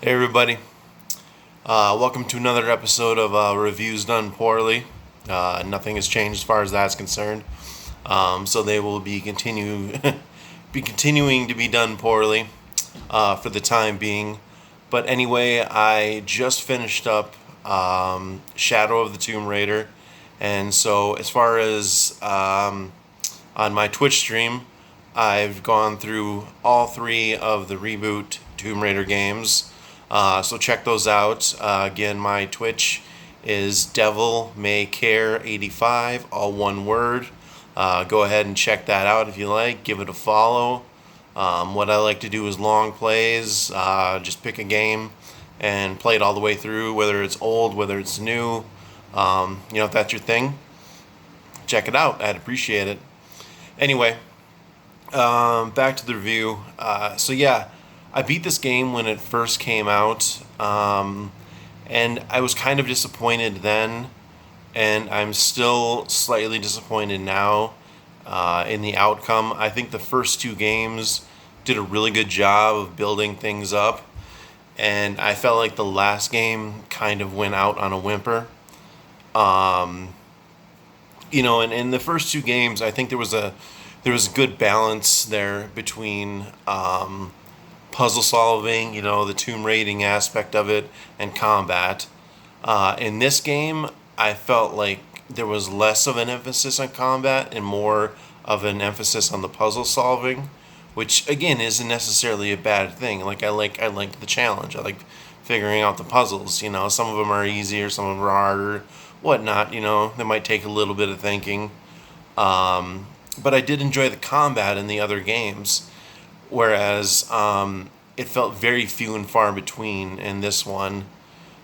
Hey everybody, welcome to another episode of Reviews Done Poorly. Nothing has changed as far as that's concerned, so they will be continuing to be done poorly for the time being. But anyway, I just finished up Shadow of the Tomb Raider, and so as far as on my Twitch stream, I've gone through all three of the reboot Tomb Raider games. So check those out. Again, my Twitch is Devil May Care 85, all one word. Go ahead and check that out if you like. Give it a follow. What I like to do is long plays. Just pick a game and play it all the way through, whether it's old, whether it's new. If that's your thing, check it out. I'd appreciate it. Anyway, back to the review. I beat this game when it first came out, and I was kind of disappointed then, and I'm still slightly disappointed now in the outcome. I think the first two games did a really good job of building things up, and I felt like the last game kind of went out on a whimper. And in the first two games, I think there was a good balance there between puzzle solving, the tomb raiding aspect of it, and combat. In this game, I felt like there was less of an emphasis on combat and more of an emphasis on the puzzle solving, which again isn't necessarily a bad thing. I like the challenge. I like figuring out the puzzles. Some of them are easier, some of them are harder, whatnot. They might take a little bit of thinking. But I did enjoy the combat in the other games, whereas it felt very few and far between in this one.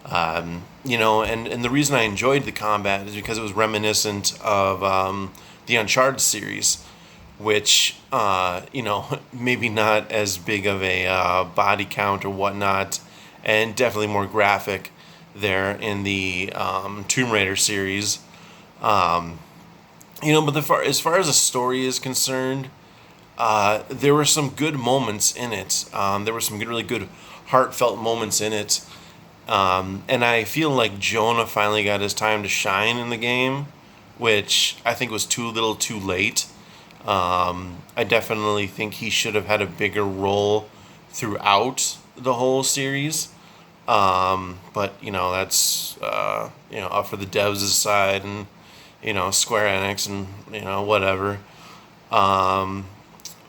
And the reason I enjoyed the combat is because it was reminiscent of the Uncharted series, which, maybe not as big of a body count or whatnot, and definitely more graphic there in the Tomb Raider series. As far as the story is concerned, there were some good moments in it. There were some really good, heartfelt moments in it. And I feel like Jonah finally got his time to shine in the game, which I think was too little too late. I definitely think he should have had a bigger role throughout the whole series. But, that's, up for the devs' side and, Square Enix and, whatever.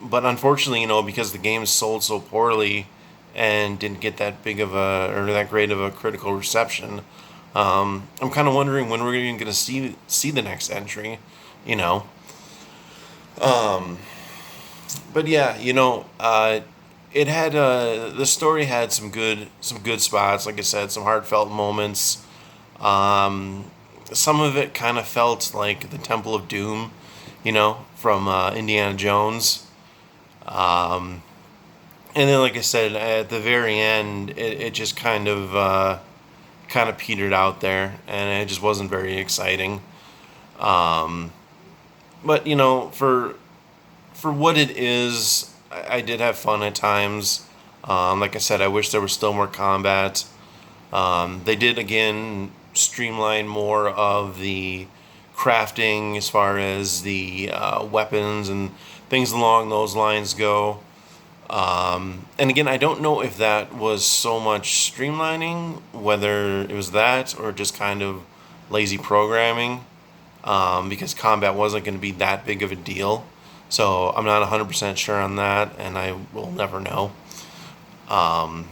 But unfortunately, because the game sold so poorly and didn't get that big of or that great of a critical reception, I'm kind of wondering when we're even going to see the next entry, you know. But yeah, it had the story had some good spots. Like I said, some heartfelt moments. Some of it kind of felt like the Temple of Doom, from Indiana Jones. And then, like I said, at the very end, it just kind of petered out there, and it just wasn't very exciting. Um, but for what it is, I did have fun at times. Like I said, I wish there was still more combat. They did again streamline more of the crafting as far as the weapons and things along those lines go. And again, I don't know if that was so much streamlining, whether it was that or just kind of lazy programming, because combat wasn't going to be that big of a deal. So I'm not 100% sure on that, and I will never know. Um,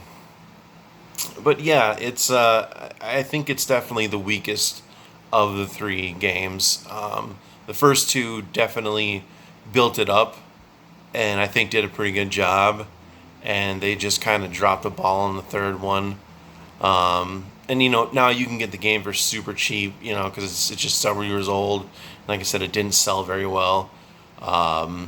but yeah, I think it's definitely the weakest of the three games. The first two definitely built it up, and I think did a pretty good job. And they just kind of dropped the ball on the third one. And now you can get the game for super cheap, because it's just several years old. Like I said, it didn't sell very well.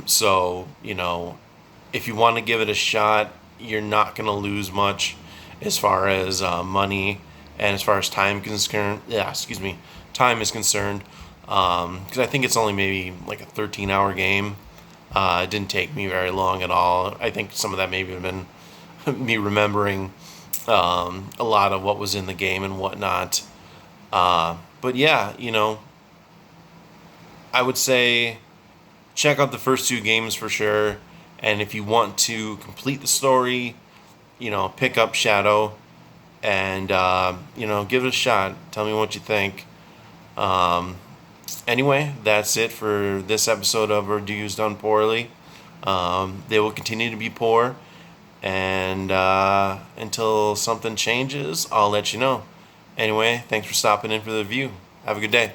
So if you want to give it a shot, you're not gonna lose much as far as money and as far as time concerned. Yeah, excuse me, time is concerned. Because I think it's only maybe like a 13-hour game. It didn't take me very long at all. I think some of that maybe have been me remembering a lot of what was in the game and whatnot. But yeah, I would say check out the first two games for sure. And if you want to complete the story, pick up Shadow and, give it a shot. Tell me what you think. Anyway, that's it for this episode of Reviews Done Poorly. They will continue to be poor. And until something changes, I'll let you know. Anyway, thanks for stopping in for the review. Have a good day.